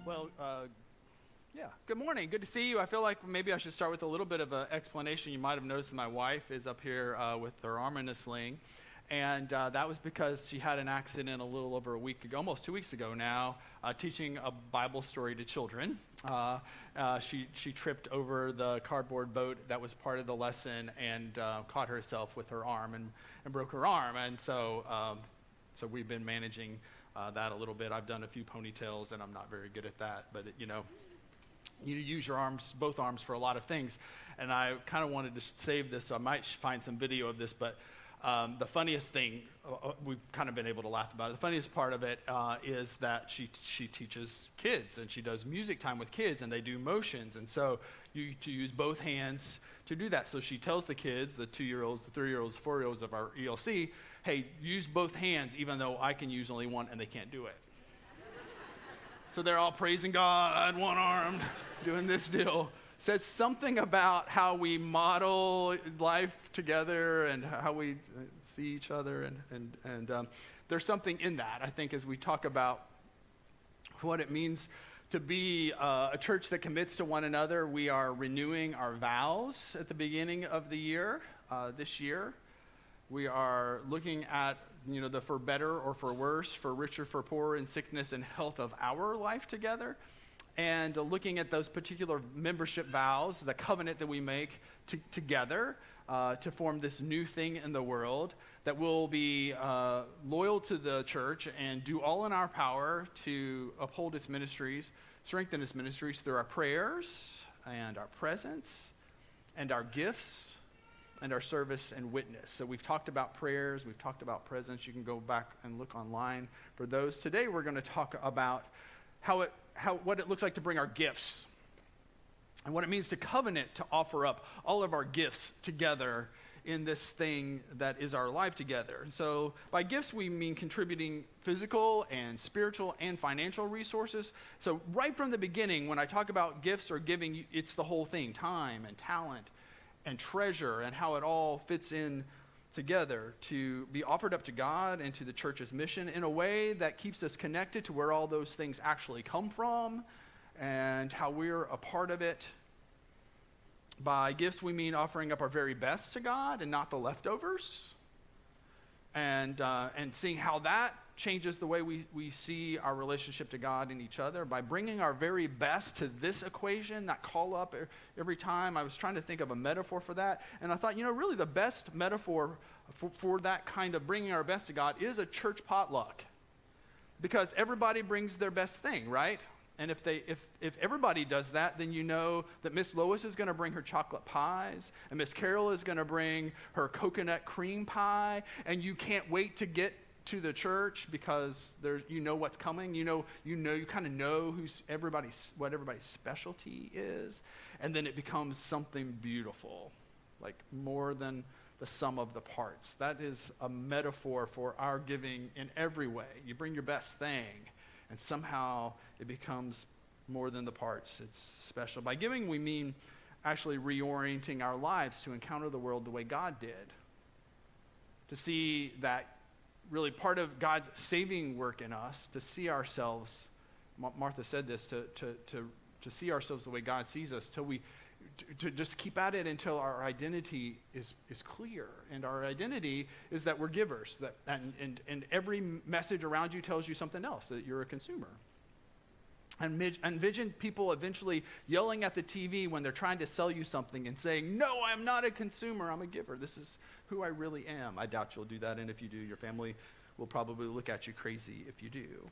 Well, yeah. Good morning. Good to see you. I feel like maybe I should start with a little bit of an explanation. You might have noticed that my wife is up here with her arm in a sling. And that was because she had an accident a little over a week ago, almost 2 weeks ago now, teaching a Bible story to children. She tripped over the cardboard boat that was part of the lesson and caught herself with her arm and broke her arm. And so we've been managing that a little bit. I've done a few ponytails, and I'm not very good at that. But, you use your arms, both arms, for a lot of things. And I kind of wanted to save this, so I might find some video of this. But the funniest thing, we've kind of been able to laugh about it. The funniest part of it is that she teaches kids, and she does music time with kids, and they do motions. And so you use both hands to do that. So she tells the kids, the 2-year-olds, the 3-year-olds, 4-year-olds of our ELC, hey, use both hands, even though I can use only one, and they can't do it. So they're all praising God, one-armed, doing this deal. Says something about how we model life together and how we see each other. And there's something in that, I think, as we talk about what it means to be a church that commits to one another. We are renewing our vows at the beginning of the year, this year. We are looking at, the for better or for worse, for richer, for poorer, in sickness and health of our life together. And looking at those particular membership vows, the covenant that we make together to form this new thing in the world, that will be loyal to the church and do all in our power to uphold its ministries, strengthen its ministries through our prayers and our presence and our gifts and our service and witness. So we've talked about prayers, we've talked about presence. You can go back and look online for those. Today we're going to talk about what it looks like to bring our gifts and what it means to covenant, to offer up all of our gifts together in this thing that is our life together. So by gifts, we mean contributing physical and spiritual and financial resources. So right from the beginning, when I talk about gifts or giving, it's the whole thing: time and talent and treasure, and how it all fits in together to be offered up to God and to the church's mission in a way that keeps us connected to where all those things actually come from and how we're a part of it. By gifts, we mean offering up our very best to God and not the leftovers, and seeing how that changes the way we see our relationship to God and each other. By bringing our very best to this equation, that call up every time, I was trying to think of a metaphor for that, and I thought, really the best metaphor for that kind of bringing our best to God is a church potluck, because everybody brings their best thing, right? And if everybody does that, then you know that Miss Lois is going to bring her chocolate pies, and Miss Carol is going to bring her coconut cream pie, and you can't wait to get to the church because what's coming. You kind of know what everybody's specialty is, and then it becomes something beautiful, like more than the sum of the parts. That is a metaphor for our giving in every way. You bring your best thing, and somehow it becomes more than the parts. It's special. By giving, we mean actually reorienting our lives to encounter the world the way God did. To see that really part of God's saving work in us, to see ourselves, Martha said this, to see ourselves the way God sees us, to just keep at it until our identity is clear. And our identity is that we're givers, and every message around you tells you something else, that you're a consumer. And envision people eventually yelling at the TV when they're trying to sell you something and saying, "No, I'm not a consumer, I'm a giver. This is who I really am." I doubt you'll do that, and if you do, your family will probably look at you crazy if you do.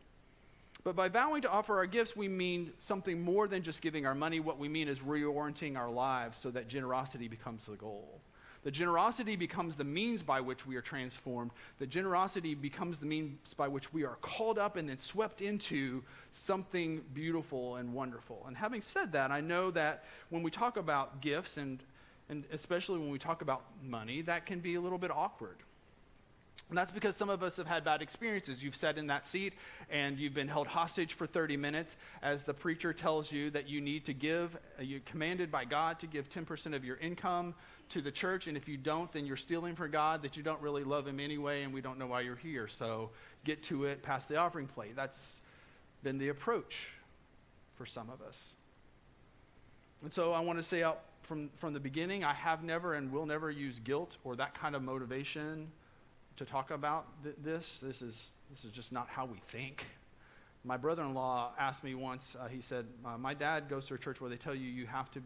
But by vowing to offer our gifts, we mean something more than just giving our money. What we mean is reorienting our lives so that generosity becomes the goal. The generosity becomes the means by which we are transformed. The generosity becomes the means by which we are called up and then swept into something beautiful and wonderful. And having said that, I know that when we talk about gifts, and especially when we talk about money, that can be a little bit awkward. And that's because some of us have had bad experiences. You've sat in that seat and you've been held hostage for 30 minutes as the preacher tells you that you need to give, you're commanded by God to give 10% of your income to the church, and if you don't, then you're stealing from God, that you don't really love him anyway, and we don't know why you're here. So get to it, pass the offering plate. That's been the approach. for some of us. And so I want to say out from the beginning, I have never and will never use guilt or that kind of motivation to talk about this. This is just not how we think. My brother-in-law asked me once, he said, my dad goes to a church where they tell you you have to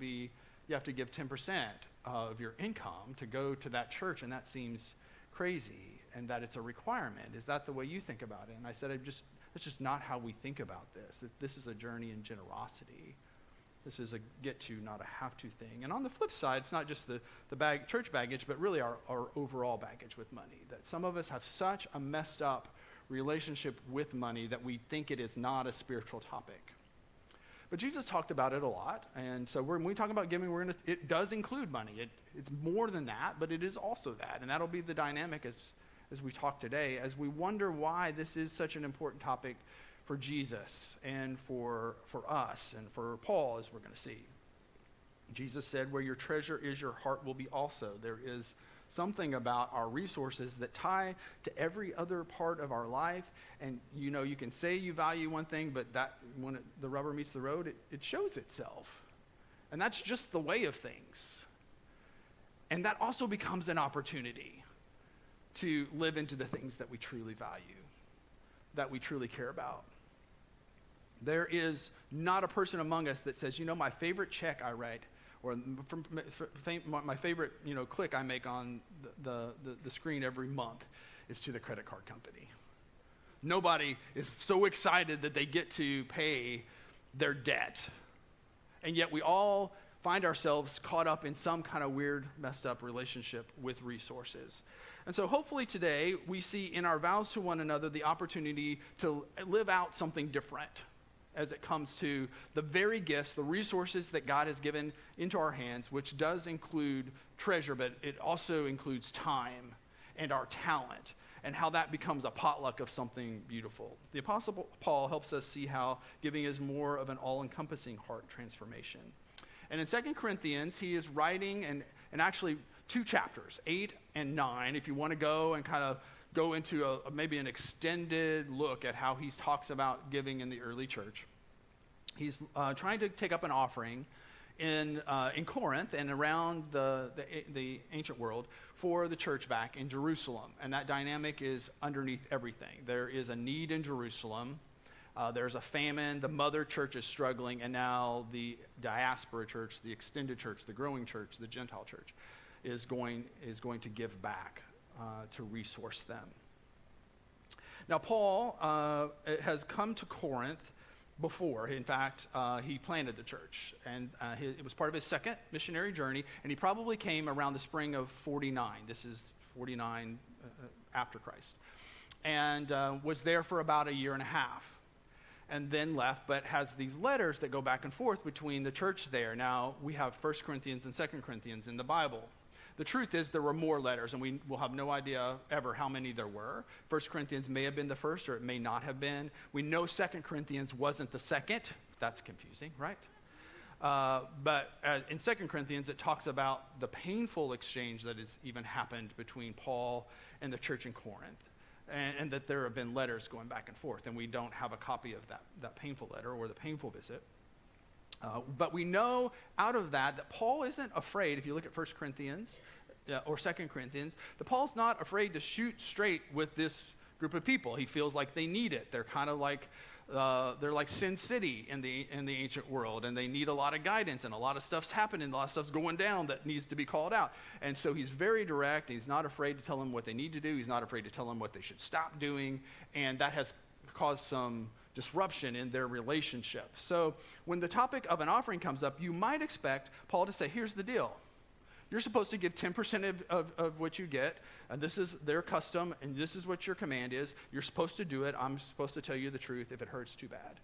give 10% of your income to go to that church, and that seems crazy, and that it's a requirement. Is that the way you think about it? And I said, that's just not how we think about this. This is a journey in generosity. This is a get to, not a have to thing. And on the flip side, it's not just the church baggage, but really our overall baggage with money. That some of us have such a messed up relationship with money that we think it is not a spiritual topic. But Jesus talked about it a lot, and so when we talk about giving, it does include money. It's more than that, but it is also that, and that'll be the dynamic as we talk today, as we wonder why this is such an important topic for Jesus and for us and for Paul, as we're going to see. Jesus said, where your treasure is, your heart will be also. There is something about our resources that tie to every other part of our life. And you can say you value one thing, but that when the rubber meets the road, it shows itself. And that's just the way of things. And that also becomes an opportunity to live into the things that we truly value, that we truly care about. There is not a person among us that says, my favorite check I write, or my favorite, click I make on the screen every month is to the credit card company. Nobody is so excited that they get to pay their debt. And yet we all find ourselves caught up in some kind of weird, messed up relationship with resources. And so hopefully today we see in our vows to one another the opportunity to live out something different as it comes to the very gifts, the resources that God has given into our hands, which does include treasure, but it also includes time and our talent, and how that becomes a potluck of something beautiful. The Apostle Paul helps us see how giving is more of an all-encompassing heart transformation. And in 2 Corinthians, he is writing, and actually 2 chapters, 8 and 9, if you want to go and kind of go into maybe an extended look at how he talks about giving in the early church. He's trying to take up an offering in Corinth and around the ancient world for the church back in Jerusalem. And that dynamic is underneath everything. There is a need in Jerusalem. There's a famine. The mother church is struggling. And now the diaspora church, the extended church, the growing church, the Gentile church is going to give back to resource them. Now, Paul has come to Corinth before. In fact, he planted the church, and it was part of his second missionary journey, and he probably came around the spring of 49. This is 49 after Christ, and was there for about a year and a half, and then left, but has these letters that go back and forth between the church there. Now, we have 1 Corinthians and 2 Corinthians in the Bible. The truth is there were more letters, and we will have no idea ever how many there were. 1 Corinthians may have been the first, or it may not have been. We know 2 Corinthians wasn't the second. That's confusing, right? But in 2 Corinthians, it talks about the painful exchange that has even happened between Paul and the church in Corinth, and that there have been letters going back and forth, and we don't have a copy of that painful letter or the painful visit. But we know out of that Paul isn't afraid. If you look at 1 Corinthians or 2 Corinthians, that Paul's not afraid to shoot straight with this group of people. He feels like they need it. They're kind of like they're like Sin City in the ancient world, and they need a lot of guidance, and a lot of stuff's happening, a lot of stuff's going down that needs to be called out. And so he's very direct. He's not afraid to tell them what they need to do. He's not afraid to tell them what they should stop doing, and that has caused some disruption in their relationship. So when the topic of an offering comes up, you might expect Paul to say, here's the deal. You're supposed to give 10% of what you get, and this is their custom, and this is what your command is. You're supposed to do it. I'm supposed to tell you the truth. If it hurts, too bad.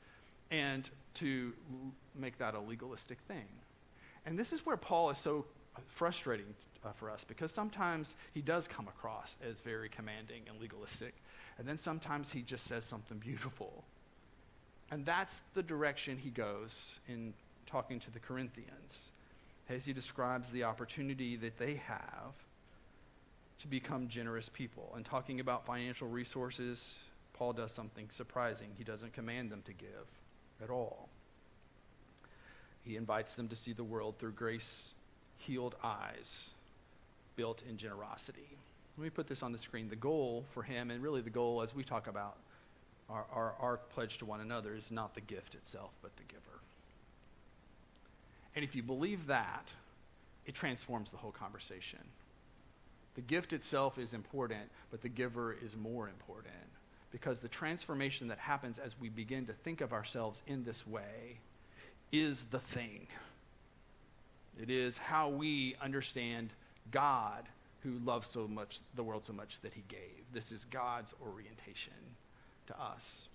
And to make that a legalistic thing. And this is where Paul is so frustrating for us, because sometimes he does come across as very commanding and legalistic, and then sometimes he just says something beautiful. And that's the direction he goes in talking to the Corinthians, as he describes the opportunity that they have to become generous people. And talking about financial resources, Paul does something surprising. He doesn't command them to give at all. He invites them to see the world through grace-healed eyes built in generosity. Let me put this on the screen. The goal for him, and really the goal as we talk about our pledge to one another, is not the gift itself, but the giver. And if you believe that, it transforms the whole conversation. The gift itself is important, but the giver is more important, because the transformation that happens as we begin to think of ourselves in this way is the thing. It is how we understand God, who loves so much the world so much that he gave. This is God's orientation to us.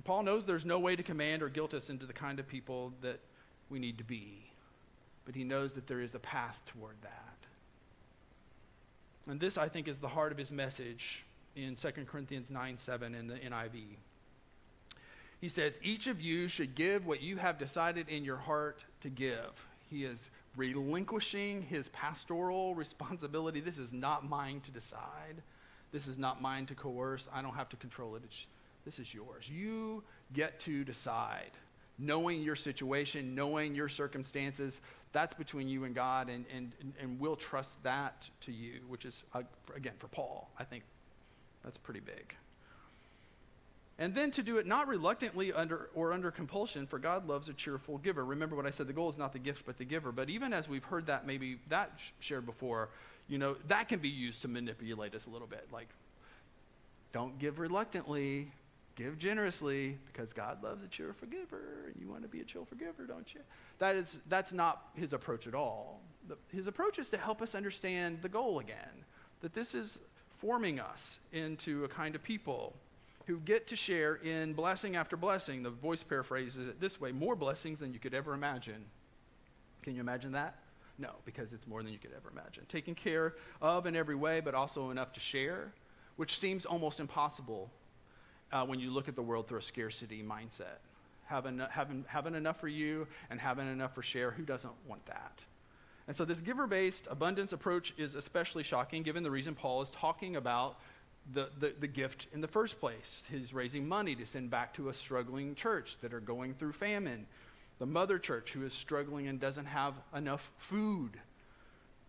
Paul knows there's no way to command or guilt us into the kind of people that we need to be, but he knows that there is a path toward that. And this, I think, is the heart of his message in 2 Corinthians 9:7 in the NIV. He says, each of you should give what you have decided in your heart to give. He is relinquishing his pastoral responsibility. This is not mine to decide. This is not mine to coerce. I don't have to control it. This is yours. You get to decide. Knowing your situation, knowing your circumstances, that's between you and God, and we'll trust that to you, which is, again, for Paul, I think that's pretty big. And then to do it not reluctantly under compulsion, for God loves a cheerful giver. Remember what I said, the goal is not the gift but the giver. But even as we've heard that, maybe that shared before, that can be used to manipulate us a little bit. Like, don't give reluctantly, give generously, because God loves a cheerful giver, and you want to be a cheerful giver, don't you? That's not his approach at all. His approach is to help us understand the goal again, that this is forming us into a kind of people who get to share in blessing after blessing. The Voice paraphrases it this way: more blessings than you could ever imagine. Can you imagine that? No, because it's more than you could ever imagine. Taken care of in every way, but also enough to share, which seems almost impossible when you look at the world through a scarcity mindset. Having enough for you and having enough for share, who doesn't want that? And so this giver-based abundance approach is especially shocking given the reason Paul is talking about the gift in the first place. He's raising money to send back to a struggling church that are going through famine. The mother church who is struggling and doesn't have enough food.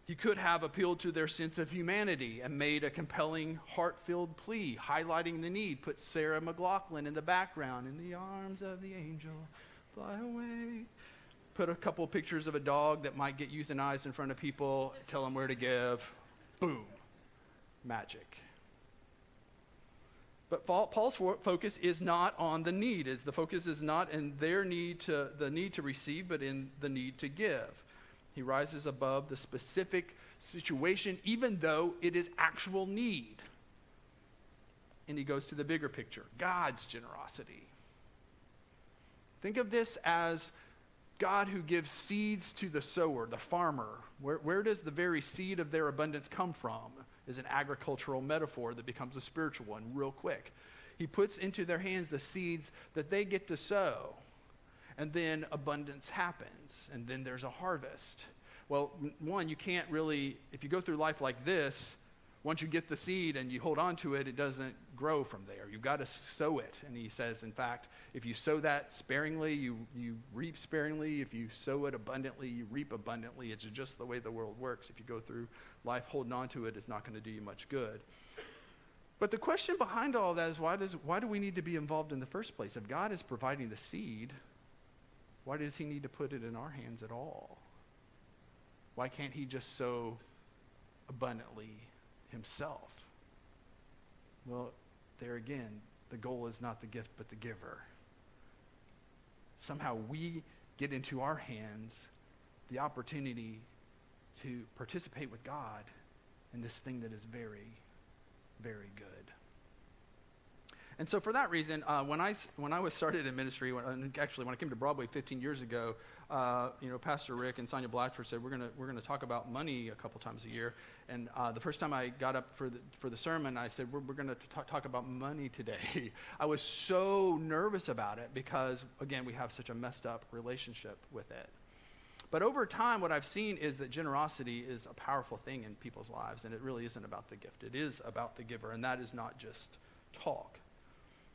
He could have appealed to their sense of humanity and made a compelling, heart-filled plea, highlighting the need. Put Sarah McLachlan in the background, in the arms of the angel, fly away. Put a couple pictures of a dog that might get euthanized in front of people, tell them where to give. Boom. Magic. But Paul's focus is not on the need. The focus is not in the need to receive, but in the need to give. He rises above the specific situation, even though it is actual need. And he goes to the bigger picture, God's generosity. Think of this as God who gives seeds to the sower, the farmer. Where does the very seed of their abundance come from? Is an agricultural metaphor that becomes a spiritual one real quick. He puts into their hands the seeds that they get to sow. And then abundance happens, and then there's a harvest. Well, one, you can't really, if you go through life like this, once you get the seed and you hold on to it, it doesn't grow from there. You've got to sow it. And he says, in fact, if you sow that sparingly, you reap sparingly. If you sow it abundantly, you reap abundantly. It's just the way the world works. If you go through life holding on to it, it's not going to do you much good. But the question behind all that is, why do we need to be involved in the first place? If God is providing the seed, why does he need to put it in our hands at all? Why can't he just sow abundantly himself? Well, there again, the goal is not the gift but the giver. Somehow we get into our hands the opportunity to participate with God in this thing that is very, very good. And so for that reason, when I was started in ministry, when I came to Broadway 15 years ago, Pastor Rick and Sonia Blatchford said we're gonna talk about money a couple times a year. And the first time I got up for the sermon, I said we're going to talk about money today. I was so nervous about it because, again, we have such a messed up relationship with it. But over time, what I've seen is that generosity is a powerful thing in people's lives, and it really isn't about the gift. It is about the giver, and that is not just talk.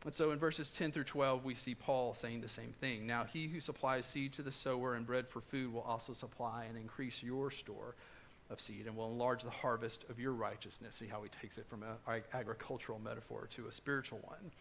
And so in verses 10 through 12, we see Paul saying the same thing. Now he who supplies seed to the sower and bread for food will also supply and increase your store of seed and will enlarge the harvest of your righteousness. See how he takes it from an agricultural metaphor to a spiritual one.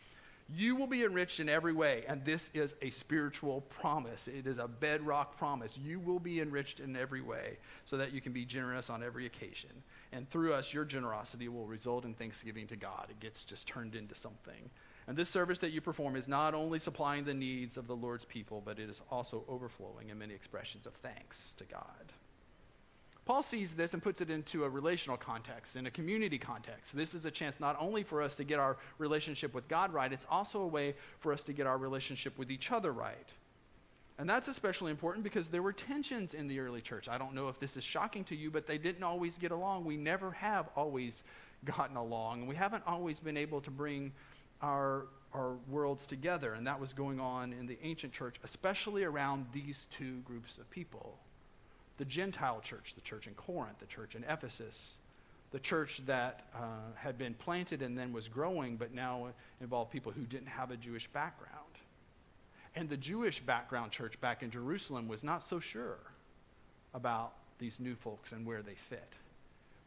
You will be enriched in every way, and this is a spiritual promise. It is a bedrock promise. You will be enriched in every way so that you can be generous on every occasion. And through us, your generosity will result in thanksgiving to God. It gets just turned into something. And this service that you perform is not only supplying the needs of the Lord's people, but it is also overflowing in many expressions of thanks to God. Paul sees this and puts it into a relational context, in a community context. This is a chance not only for us to get our relationship with God right, it's also a way for us to get our relationship with each other right. And that's especially important because there were tensions in the early church. I don't know if this is shocking to you, but they didn't always get along. We never have always gotten along, and we haven't always been able to bring our worlds together. And that was going on in the ancient church, especially around these two groups of people. The Gentile church, the church in Corinth, the church in Ephesus, the church that had been planted and then was growing, but now involved people who didn't have a Jewish background. And the Jewish background church back in Jerusalem was not so sure about these new folks and where they fit.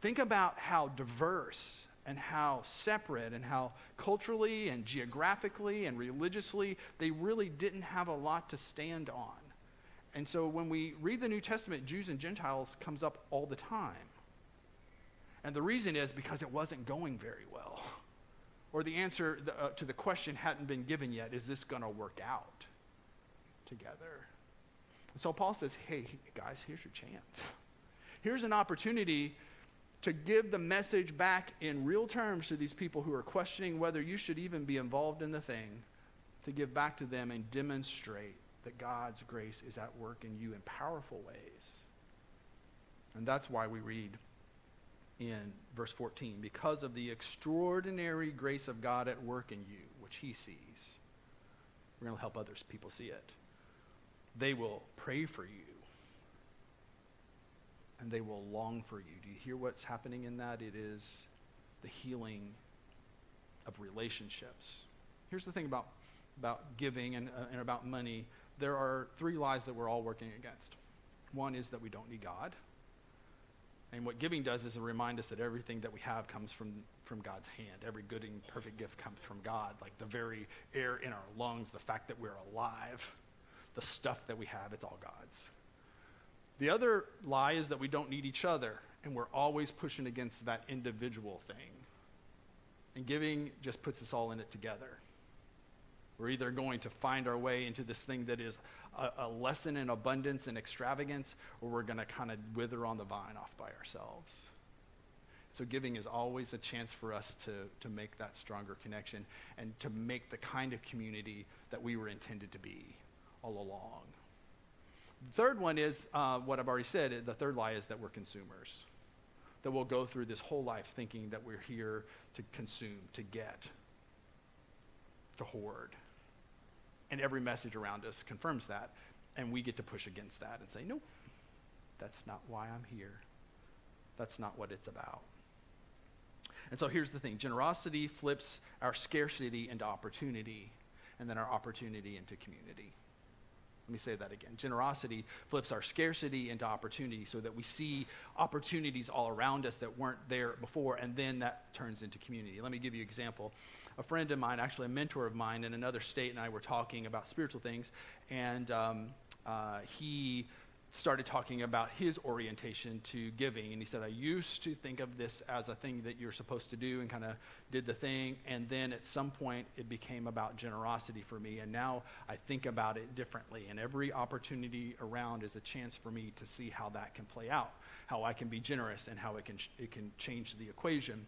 Think about how diverse and how separate and how culturally and geographically and religiously they really didn't have a lot to stand on. And so when we read the New Testament, Jews and Gentiles comes up all the time. And the reason is because it wasn't going very well. Or the answer to the question hadn't been given yet. Is this going to work out together? And so Paul says, hey, guys, here's your chance. Here's an opportunity to give the message back in real terms to these people who are questioning whether you should even be involved in the thing, to give back to them and demonstrate that God's grace is at work in you in powerful ways. And that's why we read in verse 14, because of the extraordinary grace of God at work in you, which he sees. We're going to help others people see it. They will pray for you. And they will long for you. Do you hear what's happening in that? It is the healing of relationships. Here's the thing about giving and about money. There are three lies that we're all working against. One is that we don't need God. And what giving does is it reminds us that everything that we have comes from God's hand. Every good and perfect gift comes from God. Like the very air in our lungs, the fact that we're alive, the stuff that we have, it's all God's. The other lie is that we don't need each other, and we're always pushing against that individual thing. And giving just puts us all in it together. We're either going to find our way into this thing that is a lesson in abundance and extravagance, or we're going to kind of wither on the vine off by ourselves. So giving is always a chance for us to make that stronger connection and to make the kind of community that we were intended to be all along. The third one is what I've already said. The third lie is that we're consumers. That we'll go through this whole life thinking that we're here to consume, to get, to hoard. And every message around us confirms that. And we get to push against that and say, nope, that's not why I'm here. That's not what it's about. And so here's the thing. Generosity flips our scarcity into opportunity, and then our opportunity into community. Let me say that again. Generosity flips our scarcity into opportunity so that we see opportunities all around us that weren't there before, and then that turns into community. Let me give you an example. A friend of mine, actually a mentor of mine in another state, and I were talking about spiritual things, and he started talking about his orientation to giving. And he said, I used to think of this as a thing that you're supposed to do, and kind of did the thing. And then at some point it became about generosity for me. And now I think about it differently. And every opportunity around is a chance for me to see how that can play out, how I can be generous and how it can change the equation.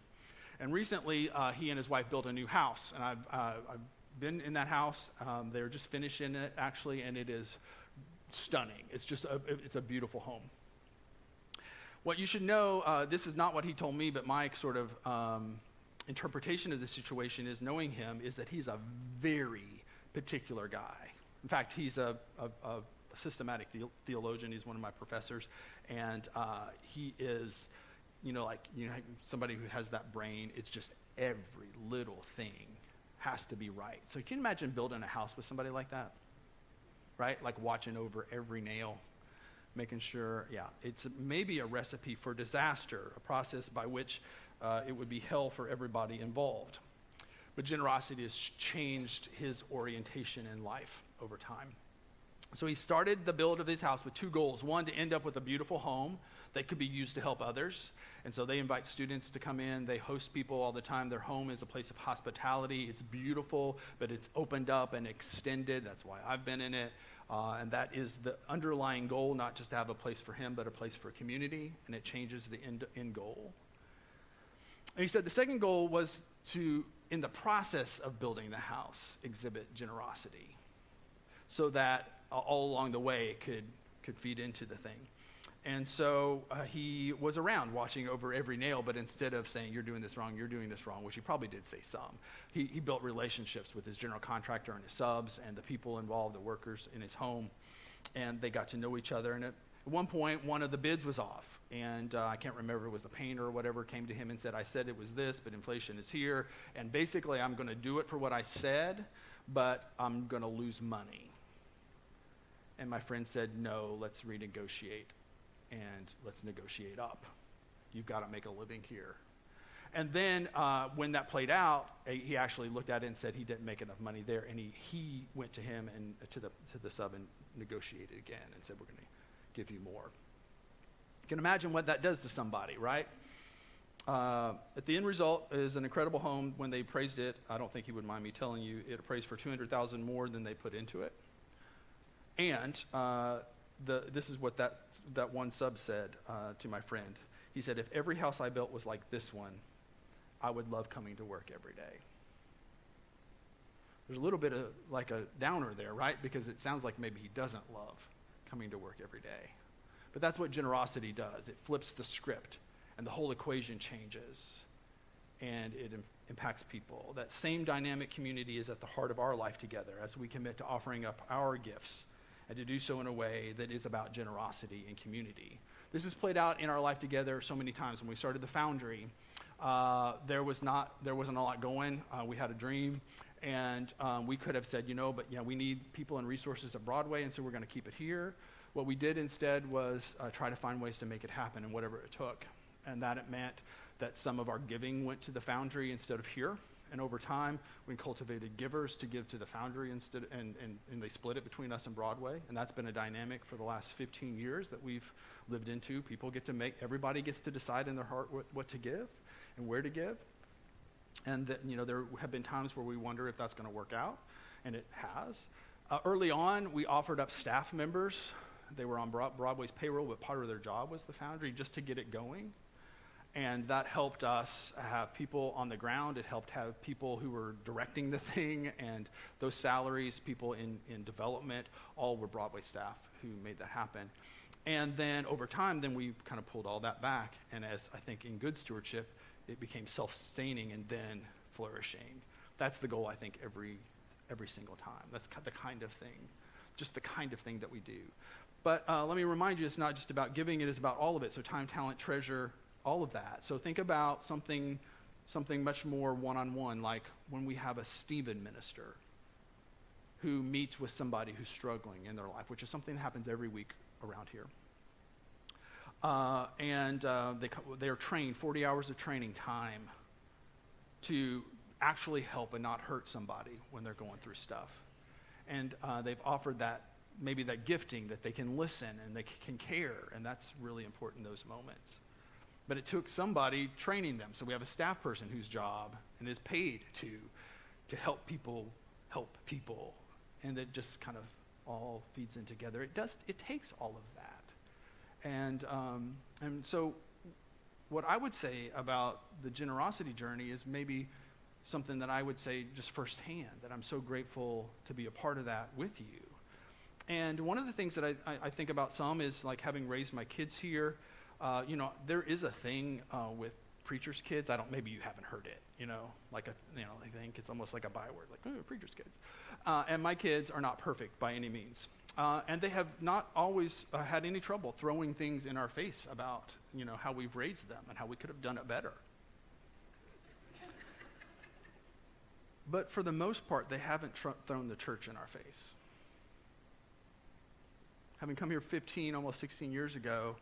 And recently he and his wife built a new house. And I've been in that house. They're just finishing it actually, and it is stunning. It's just it's a beautiful home. What you should know, this is not what he told me, but my sort of interpretation of the situation is, knowing him, is that he's a very particular guy. In fact, he's a systematic theologian. He's one of my professors, and he is, somebody who has that brain. It's just every little thing has to be right. So can you imagine building a house with somebody like that? Right? Like watching over every nail, making sure, it's maybe a recipe for disaster, a process by which it would be hell for everybody involved. But generosity has changed his orientation in life over time. So he started the build of his house with two goals. One, to end up with a beautiful home that could be used to help others. And so they invite students to come in. They host people all the time. Their home is a place of hospitality. It's beautiful, but it's opened up and extended. That's why I've been in it. And that is the underlying goal, not just to have a place for him, but a place for community. And it changes the end goal. And he said the second goal was to, in the process of building the house, exhibit generosity, so that all along the way it could feed into the thing. And so he was around watching over every nail, but instead of saying, you're doing this wrong, which he probably did say some, he built relationships with his general contractor and his subs and the people involved, the workers in his home, and they got to know each other. And at one point, one of the bids was off, and I can't remember if it was the painter or whatever, came to him and said, I said it was this, but inflation is here, and basically I'm going to do it for what I said, but I'm going to lose money. And my friend said, no, let's renegotiate, and let's negotiate up. You've got to make a living here. And then when that played out, he actually looked at it and said he didn't make enough money there, and he went to him and to the sub and negotiated again and said, we're going to give you more. You can imagine what that does to somebody, right? At the end result is an incredible home. When they appraised it, I don't think he would mind me telling you, it appraised for $200,000 more than they put into it. And this is what that one sub said to my friend. He said, if every house I built was like this one, I would love coming to work every day. There's a little bit of like a downer there, right? Because it sounds like maybe he doesn't love coming to work every day. But that's what generosity does. It flips the script, and the whole equation changes, and it impacts people. That same dynamic community is at the heart of our life together as we commit to offering up our gifts, and to do so in a way that is about generosity and community. This has played out in our life together so many times. When we started the Foundry, there wasn't a lot going. We had a dream, and we could have said, we need people and resources at Broadway, and so we're going to keep it here. What we did instead was try to find ways to make it happen, and whatever it took. And that it meant that some of our giving went to the Foundry instead of here. And over time, we cultivated givers to give to the Foundry instead, and they split it between us and Broadway. And that's been a dynamic for the last 15 years that we've lived into. Everybody gets to decide in their heart what to give and where to give. And that, there have been times where we wonder if that's going to work out, and it has. Early on, we offered up staff members. They were on Broadway's payroll, but part of their job was the Foundry, just to get it going. And that helped us have people on the ground. It helped have people who were directing the thing, and those salaries, people in development, all were Broadway staff who made that happen. And then over time, we kind of pulled all that back. And as I think in good stewardship, it became self-sustaining and then flourishing. That's the goal, I think, every single time. That's the kind of thing that we do. But let me remind you, it's not just about giving, it is about all of it. So time, talent, treasure, all of that. So think about something much more one-on-one, like when we have a Stephen minister who meets with somebody who's struggling in their life, which is something that happens every week around here. They are trained, 40 hours of training time to actually help and not hurt somebody when they're going through stuff. And they've offered maybe that gifting that they can listen and they can care, and that's really important in those moments. But it took somebody training them. So we have a staff person whose job and is paid to help people, and it just kind of all feeds in together. It takes all of that. And so what I would say about the generosity journey is maybe something that I would say just firsthand, that I'm so grateful to be a part of that with you. And one of the things that I think about some is like having raised my kids here. There is a thing with preachers' kids. Maybe you haven't heard it, I think it's almost like a byword, like, oh, preachers' kids. And my kids are not perfect by any means. And they have not always had any trouble throwing things in our face about, how we've raised them and how we could have done it better. But for the most part, they haven't thrown the church in our face. Having come here 15, almost 16 years ago,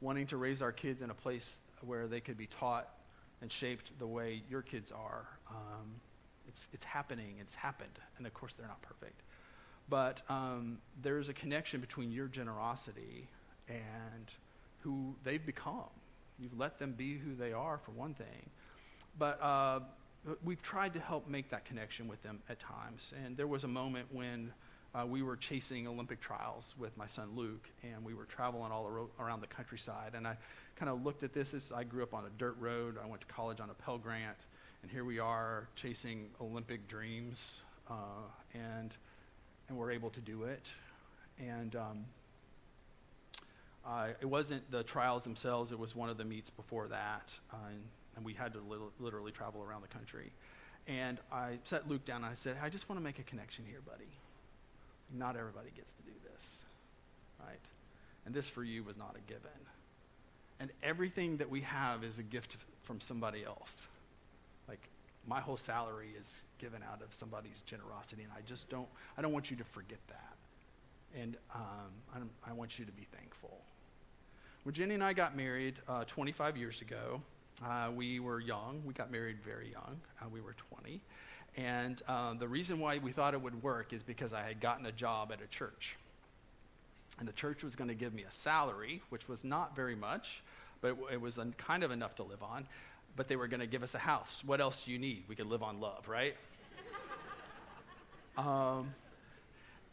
wanting to raise our kids in a place where they could be taught and shaped the way your kids are, it's happening, it's happened, and of course they're not perfect. But there's a connection between your generosity and who they've become. You've let them be who they are, for one thing. But we've tried to help make that connection with them at times. And there was a moment when we were chasing Olympic trials with my son Luke, and we were traveling all around the countryside. And I kind of looked at this. I grew up on a dirt road. I went to college on a Pell Grant. And here we are chasing Olympic dreams, and we're able to do it. And it wasn't the trials themselves. It was one of the meets before that. And we had to literally travel around the country. And I sat Luke down and I said, I just want to make a connection here, buddy. Not everybody gets to do this, right? And this for you was not a given. And everything that we have is a gift from somebody else. Like, my whole salary is given out of somebody's generosity, and I don't want you to forget that. And I want you to be thankful. When Jenny and I got married 25 years ago, we were young. We got married very young. We were 20. And the reason why we thought it would work is because I had gotten a job at a church. And the church was going to give me a salary, which was not very much, but it was kind of enough to live on. But they were going to give us a house. What else do you need? We could live on love, right?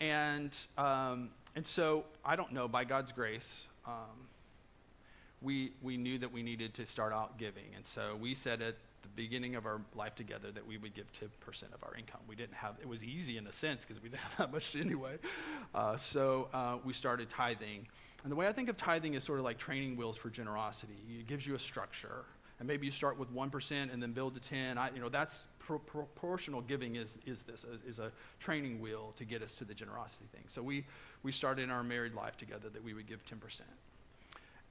And so, I don't know, by God's grace, we knew that we needed to start out giving. And so we said at the beginning of our life together that we would give 10% of our income. It was easy in a sense because we didn't have that much anyway. So we started tithing. And the way I think of tithing is sort of like training wheels for generosity. It gives you a structure. And maybe you start with 1% and then build to 10. That's proportional giving is a training wheel to get us to the generosity thing. So we started in our married life together that we would give 10%.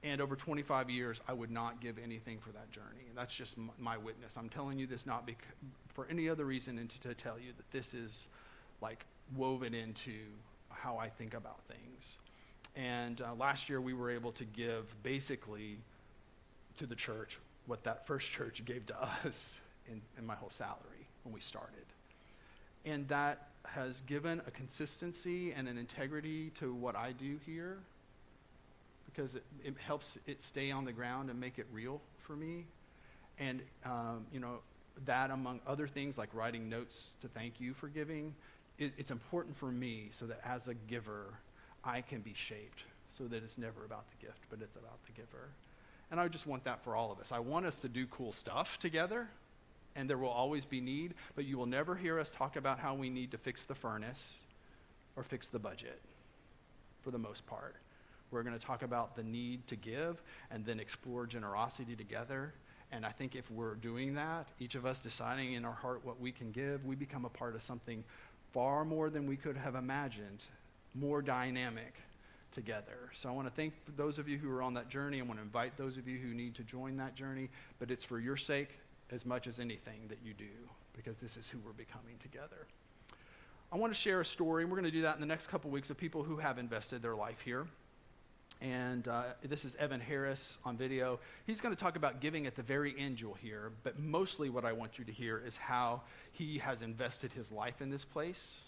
And over 25 years, I would not give anything for that journey. And that's just my witness. I'm telling you this not for any other reason than to tell you that this is like woven into how I think about things. And last year, we were able to give basically to the church what that first church gave to us in my whole salary when we started. And that has given a consistency and an integrity to what I do here, because it helps it stay on the ground and make it real for me. And, that among other things like writing notes to thank you for giving, it's important for me so that as a giver, I can be shaped so that it's never about the gift, but it's about the giver. And I just want that for all of us. I want us to do cool stuff together, and there will always be need, but you will never hear us talk about how we need to fix the furnace or fix the budget for the most part. We're going to talk about the need to give and then explore generosity together. And I think if we're doing that, each of us deciding in our heart what we can give, we become a part of something far more than we could have imagined, more dynamic together. So I want to thank those of you who are on that journey. I want to invite those of you who need to join that journey, but it's for your sake as much as anything that you do, because this is who we're becoming together. I want to share a story, and we're going to do that in the next couple weeks, of people who have invested their life here. And this is Evan Harris on video. He's going to talk about giving at the very end, you'll hear, but mostly what I want you to hear is how he has invested his life in this place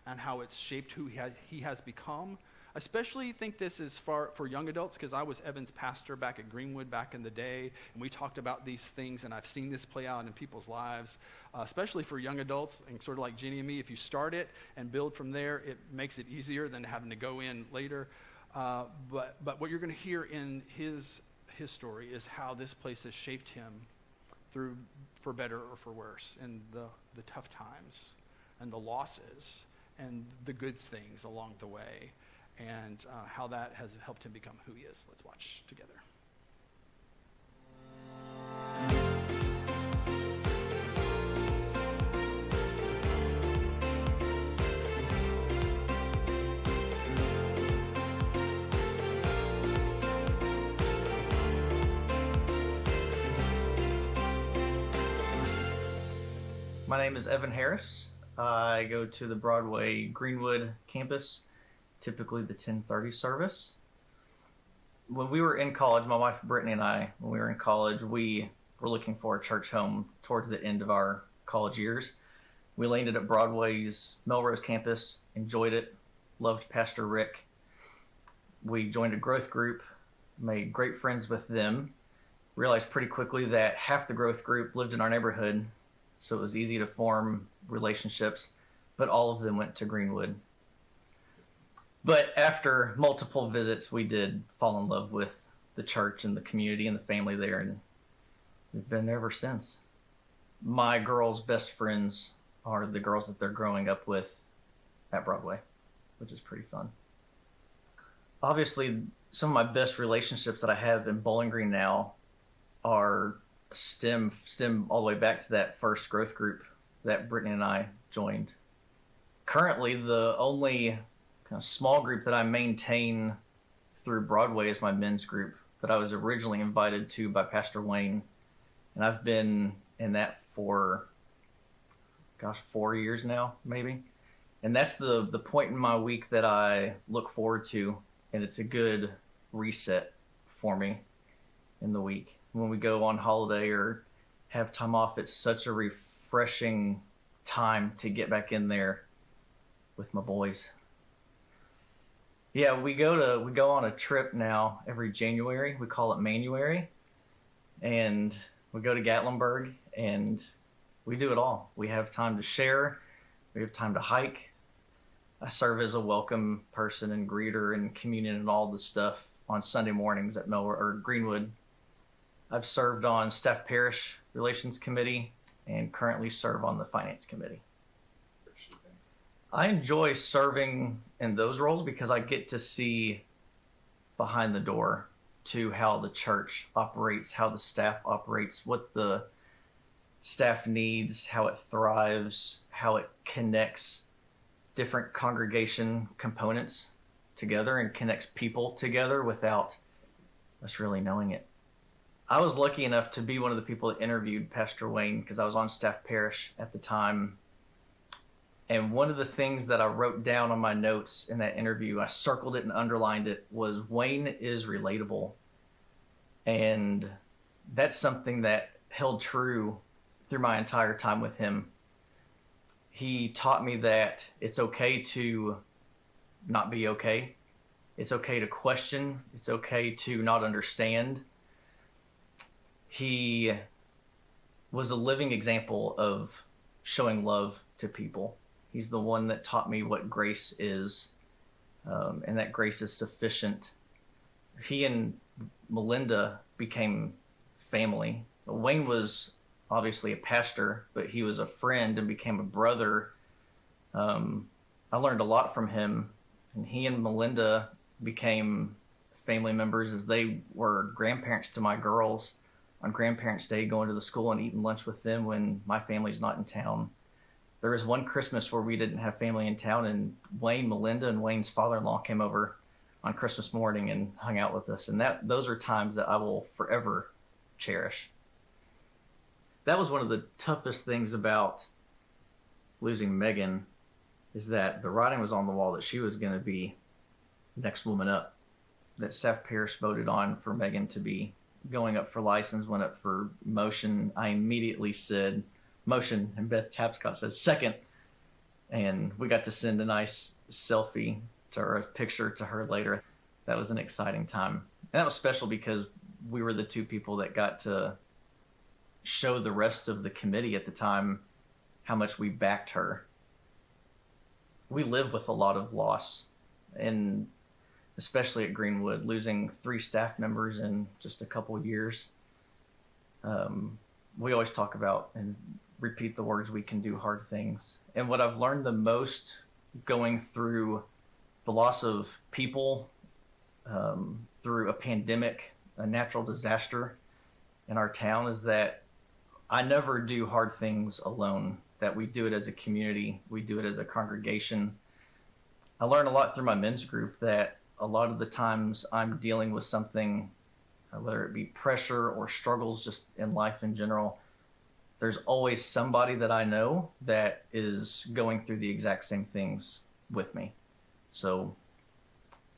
and how it's shaped who he has become. Especially think this is for young adults, because I was Evan's pastor back at Greenwood back in the day, and we talked about these things, and I've seen this play out in people's lives, especially for young adults, and sort of like Jenny and me, if you start it and build from there, it makes it easier than having to go in later. But what you're going to hear in his story is how this place has shaped him through, for better or for worse, and the tough times and the losses and the good things along the way, and how that has helped him become who he is. Let's watch together. My name is Evan Harris. I go to the Broadway Greenwood campus, typically the 10:30 service. When we were in college, my wife Brittany and I, when we were in college, we were looking for a church home towards the end of our college years. We landed at Broadway's Melrose campus, enjoyed it, loved Pastor Rick. We joined a growth group, made great friends with them, realized pretty quickly that half the growth group lived in our neighborhood, so it was easy to form relationships, but all of them went to Greenwood. But after multiple visits, we did fall in love with the church and the community and the family there, and we've been there ever since. My girls' best friends are the girls that they're growing up with at Broadway, which is pretty fun. Obviously, some of my best relationships that I have in Bowling Green now are stem all the way back to that first growth group that Brittany and I joined. Currently, the only kind of small group that I maintain through Broadway is my men's group that I was originally invited to by Pastor Wayne, and I've been in that for 4 years now, maybe. And that's the point in my week that I look forward to, and it's a good reset for me in the week. When we go on holiday or have time off, it's such a refreshing time to get back in there with my boys. Yeah, we go on a trip now every January. We call it Manuary, and we go to Gatlinburg, and we do it all. We have time to share. We have time to hike. I serve as a welcome person and greeter and communion and all the stuff on Sunday mornings at Greenwood. I've served on staff parish relations committee and currently serve on the finance committee. I enjoy serving in those roles because I get to see behind the door to how the church operates, how the staff operates, what the staff needs, how it thrives, how it connects different congregation components together and connects people together without us really knowing it. I was lucky enough to be one of the people that interviewed Pastor Wayne because I was on staff parish at the time. And one of the things that I wrote down on my notes in that interview, I circled it and underlined it, was Wayne is relatable. And that's something that held true through my entire time with him. He taught me that it's okay to not be okay. It's okay to question. It's okay to not understand. He was a living example of showing love to people. He's the one that taught me what grace is, and that grace is sufficient. He and Melinda became family. Wayne was obviously a pastor, but he was a friend and became a brother. I learned a lot from him, and he and Melinda became family members as they were grandparents to my girls on Grandparents' Day, going to the school and eating lunch with them when my family's not in town. There was one Christmas where we didn't have family in town, and Wayne, Melinda, and Wayne's father-in-law came over on Christmas morning and hung out with us. And those are times that I will forever cherish. That was one of the toughest things about losing Megan, is that the writing was on the wall that she was going to be next woman up. That staff parish voted on for Megan to be going up for license, went up for motion. I immediately said motion, and Beth Tapscott said second. And we got to send a nice selfie to her, a picture to her later. That was an exciting time. And that was special because we were the two people that got to show the rest of the committee at the time how much we backed her. We live with a lot of loss, and especially at Greenwood, losing 3 staff members in just a couple years. We always talk about and repeat the words, we can do hard things. And what I've learned the most going through the loss of people, through a pandemic, a natural disaster in our town, is that I never do hard things alone, that we do it as a community, we do it as a congregation. I learned a lot through my men's group that a lot of the times I'm dealing with something, whether it be pressure or struggles just in life in general, there's always somebody that I know that is going through the exact same things with me. So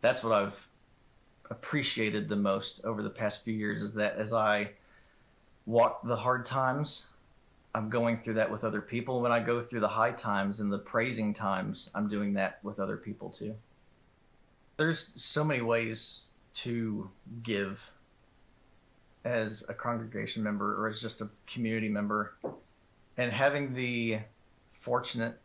that's what I've appreciated the most over the past few years, is that as I walk the hard times, I'm going through that with other people. When I go through the high times and the praising times, I'm doing that with other people too. There's so many ways to give as a congregation member or as just a community member, and having the fortunate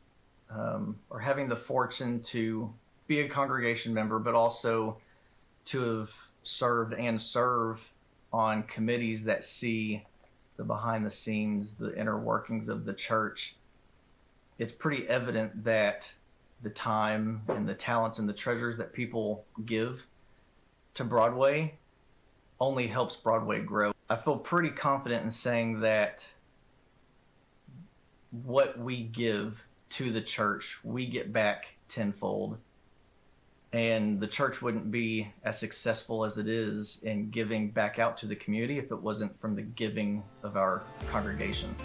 or having the fortune to be a congregation member, but also to have served and serve on committees that see the behind the scenes, the inner workings of the church. It's pretty evident that the time and the talents and the treasures that people give to Broadway only helps Broadway grow. I feel pretty confident in saying that what we give to the church, we get back tenfold. And the church wouldn't be as successful as it is in giving back out to the community if it wasn't from the giving of our congregation.